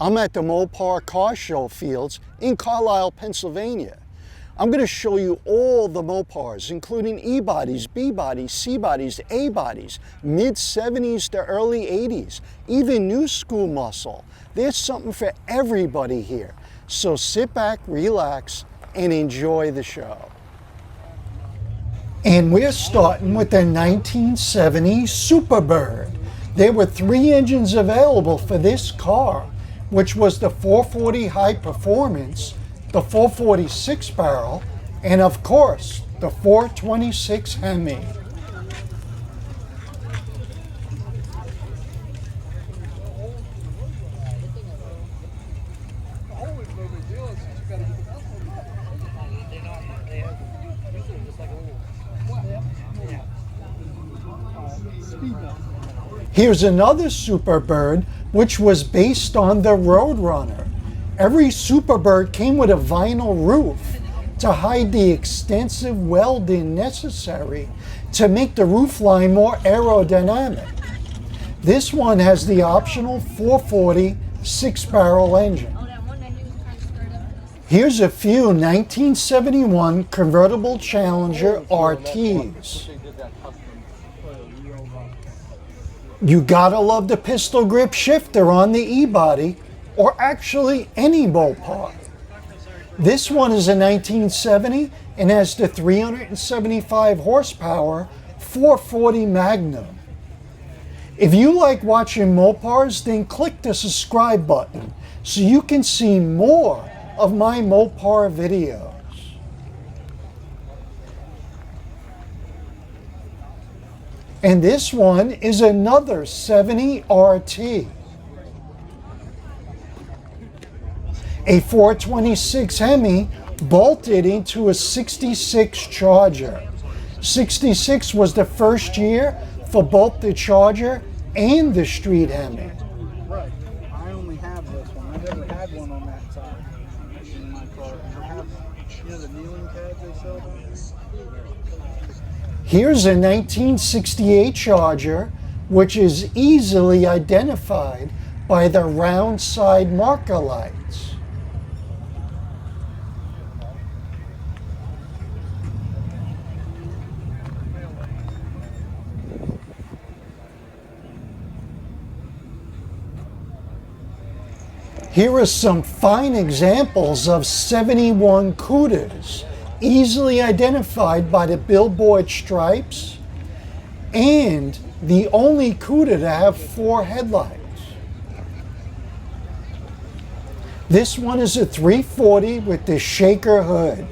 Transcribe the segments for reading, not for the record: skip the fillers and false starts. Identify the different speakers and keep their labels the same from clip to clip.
Speaker 1: I'm at the Mopar car show fields in Carlisle, Pennsylvania. I'm going to show you all the Mopars, including E-bodies, B-bodies, C-bodies, A-bodies, mid-70s to early 80s, even new school muscle. There's something for everybody here. So sit back, relax, and enjoy the show. And we're starting with the 1970 Superbird. There were 3 engines available for this car, which was the 440 High Performance, the 440 6-barrel, and of course, the 426 Hemi. Here's another Superbird, which was based on the Roadrunner. Every Superbird came with a vinyl roof to hide the extensive welding necessary to make the roofline more aerodynamic. This one has the optional 440 6-barrel engine. Here's a few 1971 convertible Challenger RTs. You gotta love the pistol grip shifter on the E-body, or actually any Mopar. This one is a 1970 and has the 375 horsepower 440 Magnum. If you like watching Mopars, then click the subscribe button so you can see more of my Mopar videos. And this one is another 70 RT. A 426 Hemi bolted into a 66 Charger. 66 was the first year for both the Charger and the Street Hemi.
Speaker 2: Right. I only have this one. I never had one on that side in my car. I have, the kneeling pads they sell down there.
Speaker 1: Here's a 1968 Charger, which is easily identified by the round side marker lights. Here are some fine examples of 71 Cudas, easily identified by the billboard stripes, and the only Cuda to have 4 headlights. This one is a 340 with the shaker hood.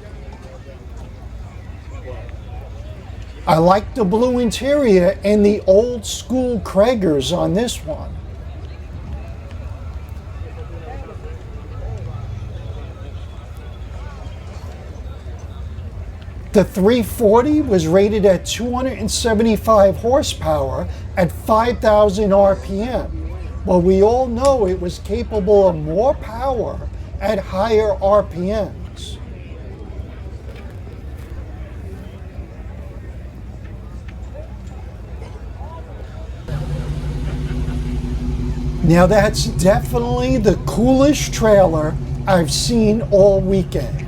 Speaker 1: I like the blue interior and the old school Kragers on this one. The 340 was rated at 275 horsepower at 5,000 RPM. Well, we all know it was capable of more power at higher RPMs. Now that's definitely the coolest trailer I've seen all weekend.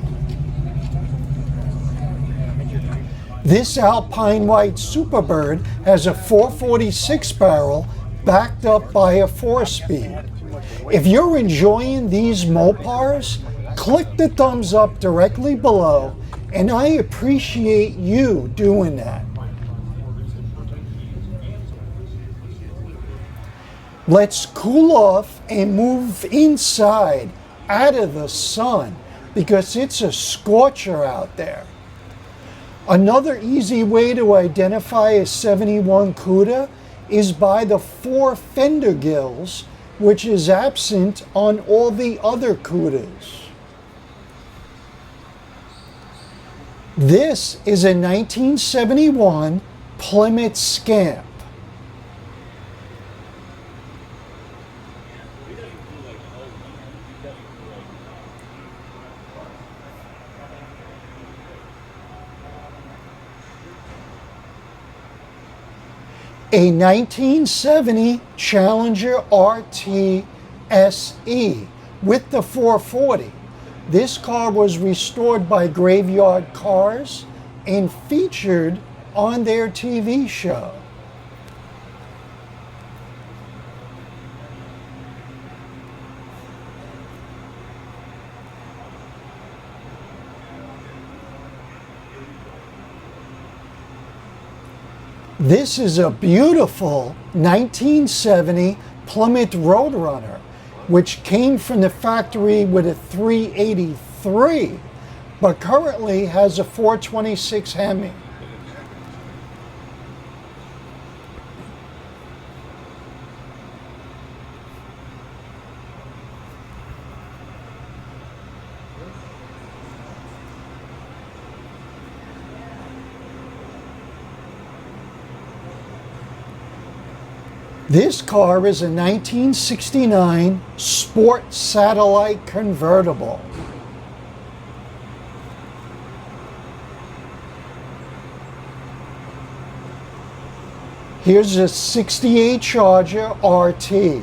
Speaker 1: This Alpine White Superbird has a 446 barrel backed up by a 4-speed. If you're enjoying these Mopars, click the thumbs up directly below, and I appreciate you doing that. Let's cool off and move inside, out of the sun, because it's a scorcher out there. Another easy way to identify a 71 Cuda is by the 4 fender gills, which is absent on all the other Cudas. This is a 1971 Plymouth Scamp. A 1970 Challenger RT SE with the 440. This car was restored by Graveyard Cars and featured on their TV show. This is a beautiful 1970 Plymouth Roadrunner, which came from the factory with a 383, but currently has a 426 Hemi. This car is a 1969 Sport Satellite convertible. Here's a 68 Charger RT.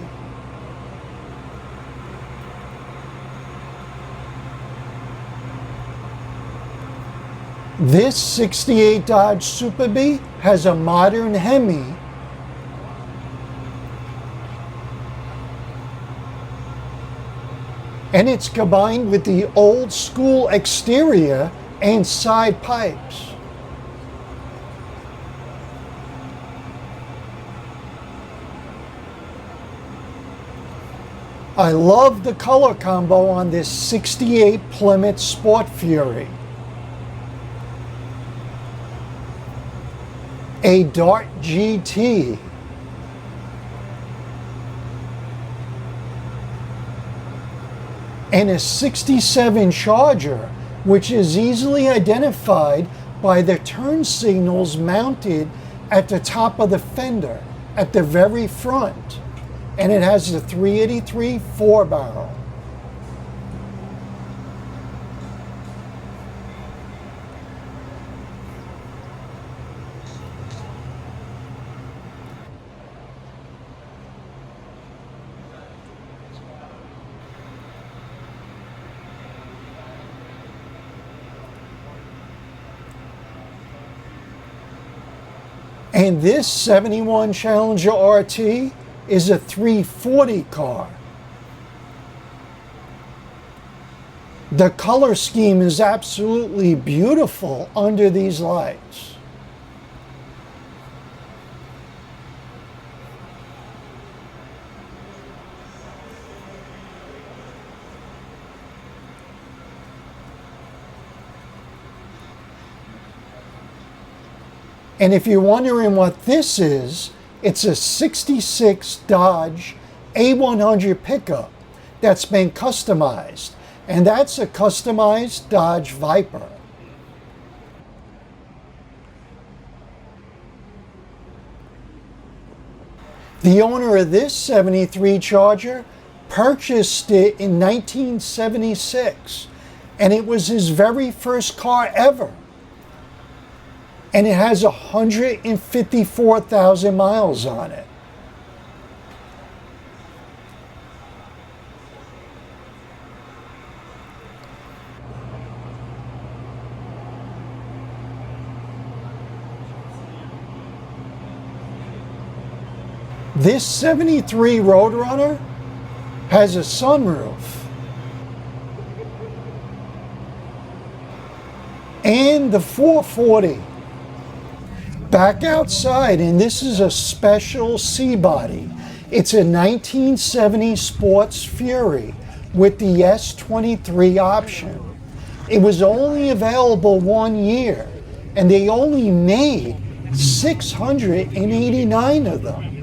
Speaker 1: This 68 Dodge Super Bee has a modern Hemi and it's combined with the old school exterior and side pipes. I love the color combo on this 68 Plymouth Sport Fury. A Dart GT. And a 67 Charger, which is easily identified by the turn signals mounted at the top of the fender at the very front. And it has the 383 4-barrel. And this 71 Challenger RT is a 340 car. The color scheme is absolutely beautiful under these lights. And if you're wondering what this is, it's a 66 Dodge A100 pickup that's been customized. And that's a customized Dodge Viper. The owner of this 73 Charger purchased it in 1976. And it was his very first car ever. And it has 154,000 miles on it. This 73 Roadrunner has a sunroof. And the 440. Back outside, and this is a special C-body. It's a 1970 Sports Fury with the S23 option. It was only available 1 year, and they only made 689 of them.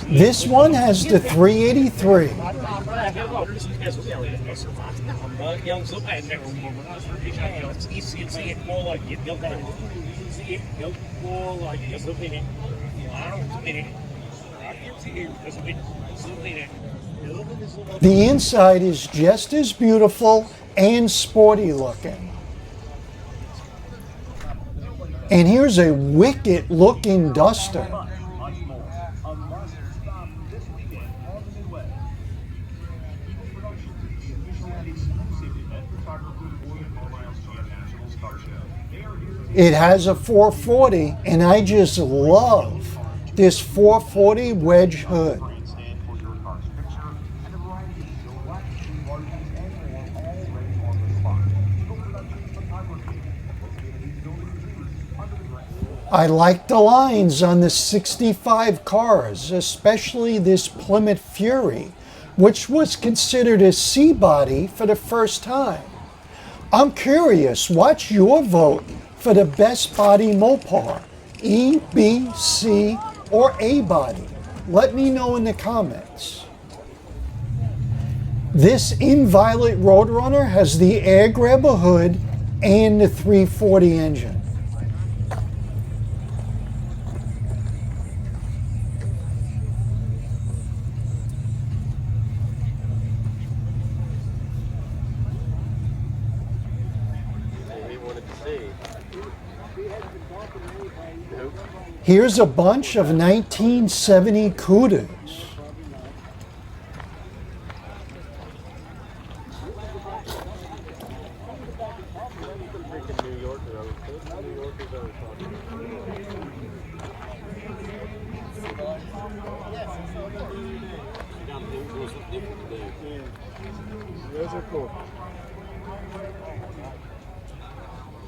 Speaker 1: This one has the 383. The inside is just as beautiful and sporty looking. And here's a wicked looking Duster.
Speaker 3: Much more. A must-stop this weekend on the Midway. Productions is the official and exclusive event photographer for the Carlisle Nationals car show. They are here
Speaker 1: It has a 440, and I just love this 440 wedge hood.
Speaker 3: stand for your car's picture and a variety of silhouettes, margins, and more already on the spot. Eagle Productions Photography. Under the ground.
Speaker 1: I like the lines on the 65 cars, especially this Plymouth Fury, which was considered a C-body for the first time. I'm curious, what's your vote for the best body Mopar? E, B, C, or A body? Let me know in the comments. This Inviolate Roadrunner has the air grabber hood and the 340 engine. Here's a bunch of 1970 Cudas.
Speaker 2: Those are cool.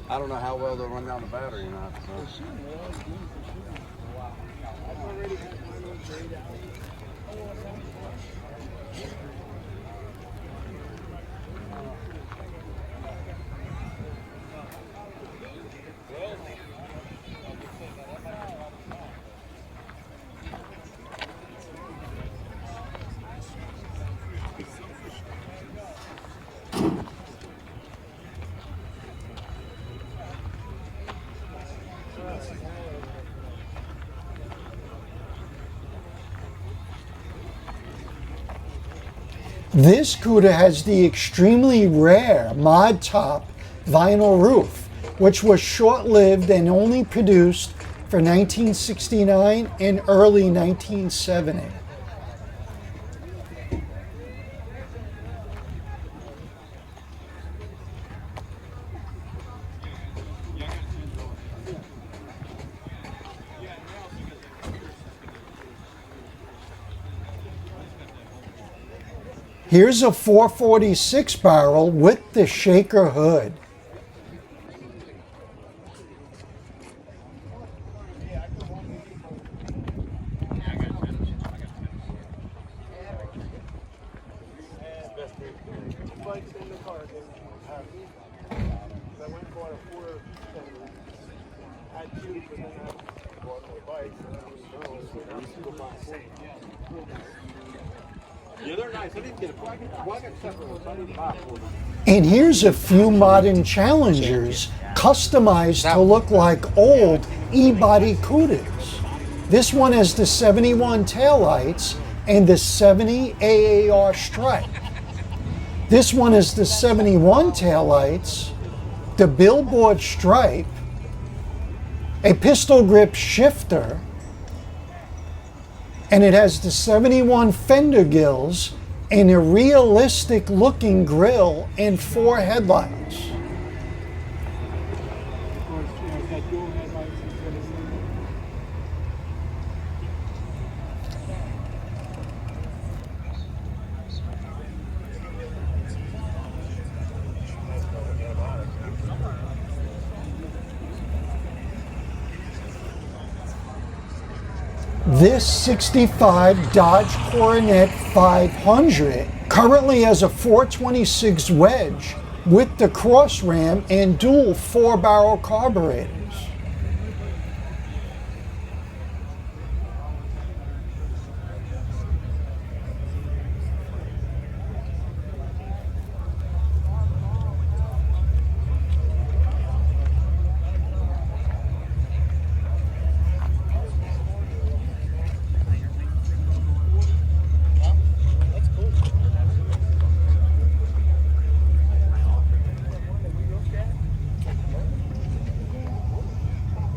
Speaker 4: I don't know how well they'll run down the battery or not. So.
Speaker 1: This Cuda has the extremely rare mod top vinyl roof, which was short-lived and only produced for 1969 and early 1970. Here's a 446 barrel with the shaker hood.
Speaker 4: Yeah, they're nice. I didn't get a I got separate ones. I didn't buy for them.
Speaker 1: And here's a few modern Challengers customized to look like old E-body Cudas. This one has the 71 taillights and the 70 AAR stripe. This one is the 71 taillights, the billboard stripe, a pistol grip shifter, and it has the 71 fender gills and a realistic looking grille and 4 headlights. This 65 Dodge Coronet 500 currently has a 426 wedge with the cross ram and dual 4-barrel carburetors.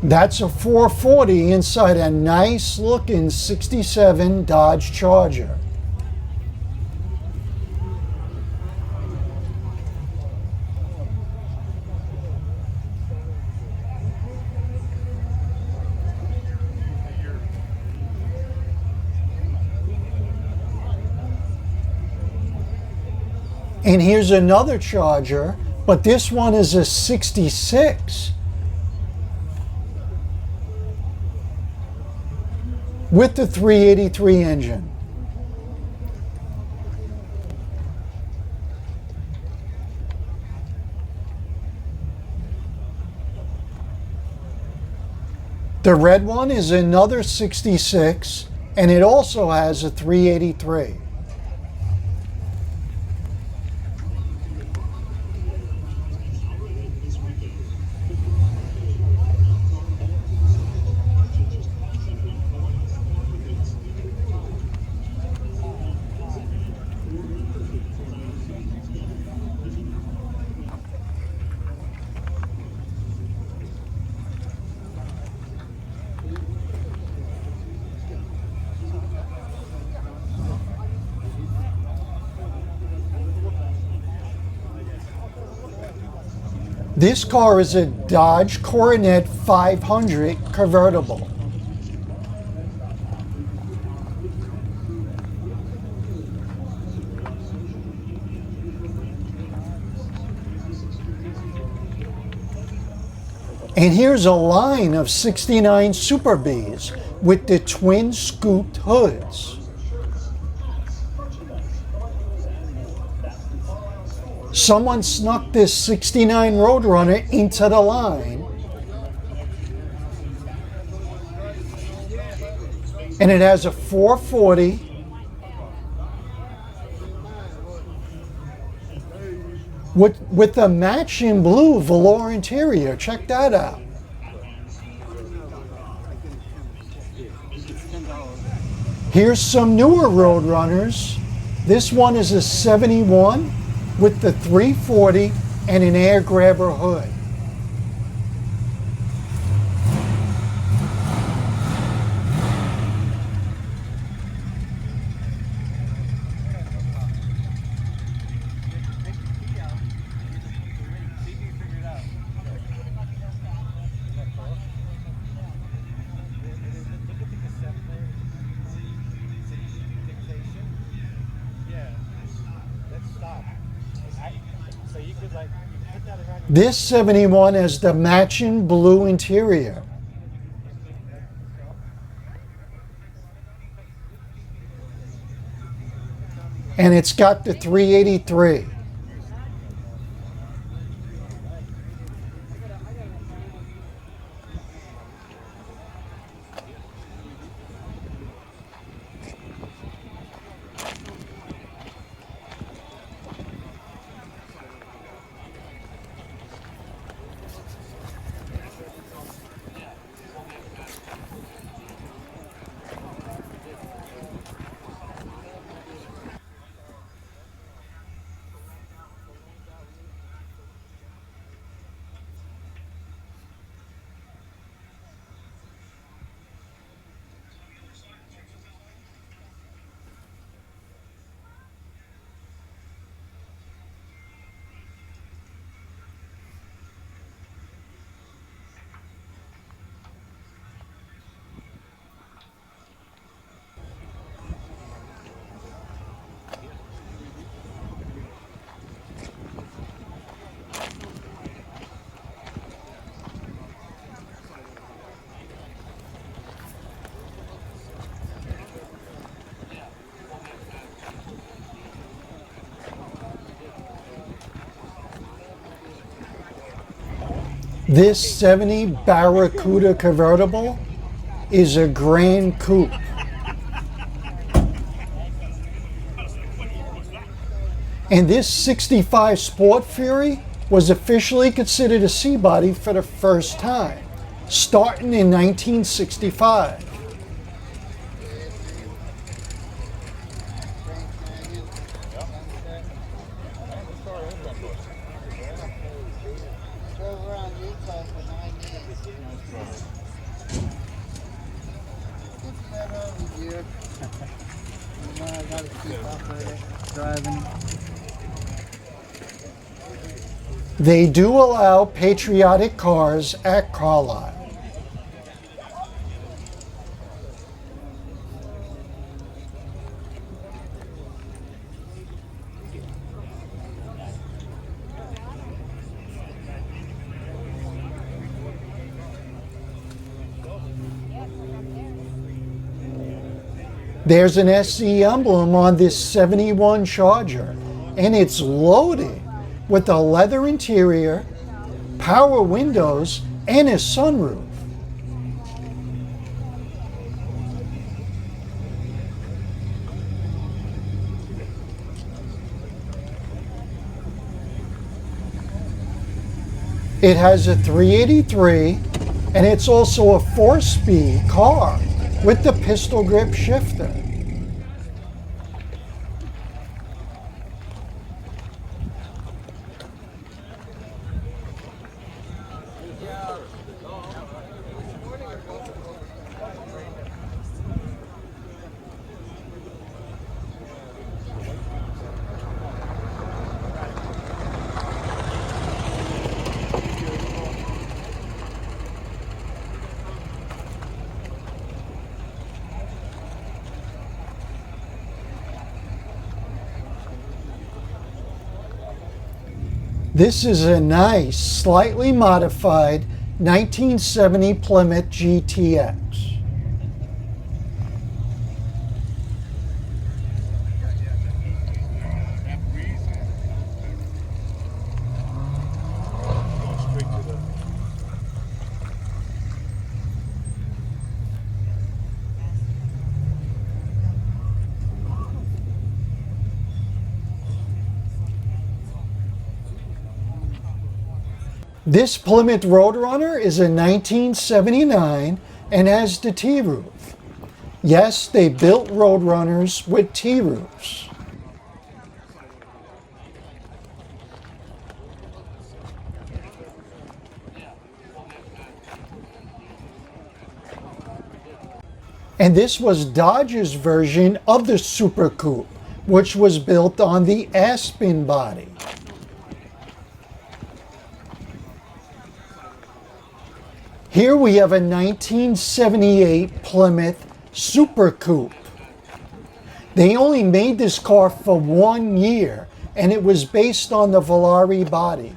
Speaker 1: That's a 440 inside a nice looking 67 Dodge Charger. And here's another Charger, but this one is a 66 with the 383 engine. The red one is another 66, and it also has a 383. This car is a Dodge Coronet 500 convertible. And here's a line of 69 Super Bs with the twin scooped hoods. Someone snuck this 69 Roadrunner into the line, and it has a 440 with a matching blue velour interior. Check that out. Here's some newer Roadrunners. This one is a 71 with the 340 and an air grabber hood. This 71 has the matching blue interior. And it's got the 383. This 70 Barracuda convertible is a Grand Coupe. And this 65 Sport Fury was officially considered a C-body for the first time, starting in 1965.
Speaker 2: Yeah. I gotta keep up with it. Driving.
Speaker 1: They do allow patriotic cars at Carlisle. There's an SE emblem on this 71 Charger, and it's loaded with a leather interior, power windows, and a sunroof. It has a 383, and it's also a 4-speed car with the pistol grip shifter. This is a nice, slightly modified 1970 Plymouth GTX. This Plymouth Roadrunner is a 1979 and has the T-roof. Yes, they built Roadrunners with T-roofs. And this was Dodge's version of the Super Coupe, which was built on the Aspen body. Here we have a 1978 Plymouth Super Coupe. They only made this car for 1 year, and it was based on the Volare body.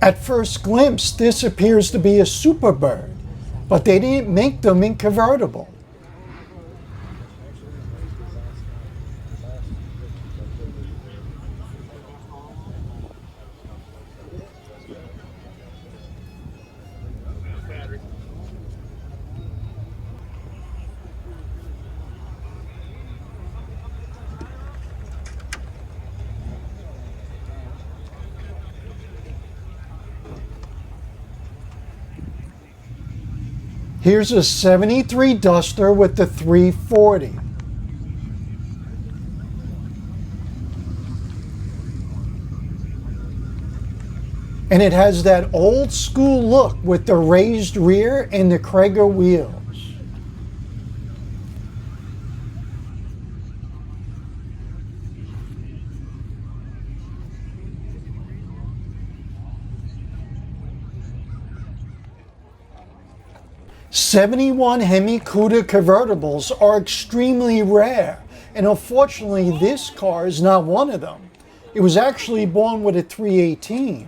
Speaker 1: At first glimpse, this appears to be a Superbird, but they didn't make them in convertible. Here's a 73 Duster with the 340. And it has that old school look with the raised rear and the Chrysler wheels. '71 Hemi Cuda convertibles are extremely rare, and unfortunately this car is not one of them. It was actually born with a 318,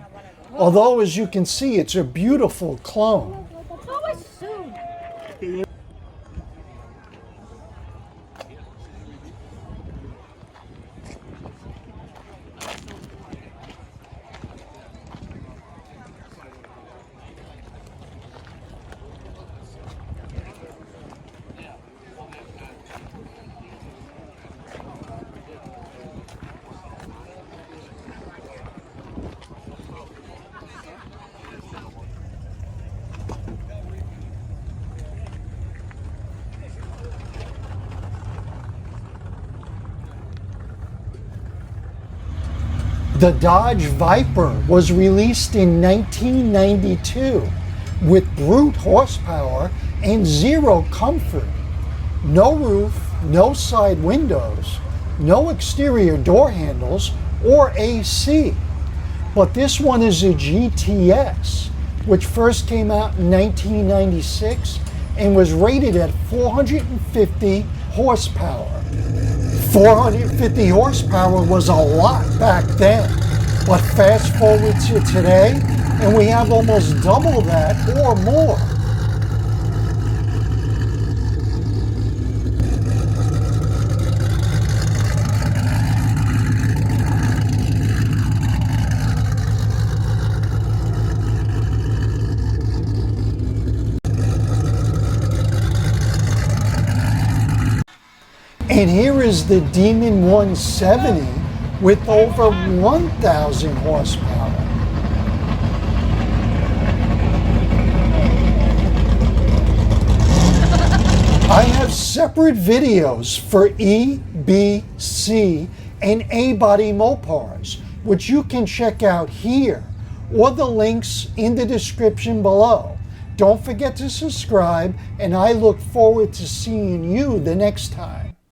Speaker 1: although as you can see it's a beautiful clone. The Dodge Viper was released in 1992 with brute horsepower and zero comfort. No roof, no side windows, no exterior door handles or AC. But this one is a GTS, which first came out in 1996 and was rated at 450 horsepower. 450 horsepower was a lot back then, but fast forward to today and we have almost double that or more. And here is the Demon 170 with over 1,000 horsepower. I have separate videos for E, B, C, and A body Mopars, which you can check out here or the links in the description below. Don't forget to subscribe, and I look forward to seeing you the next time.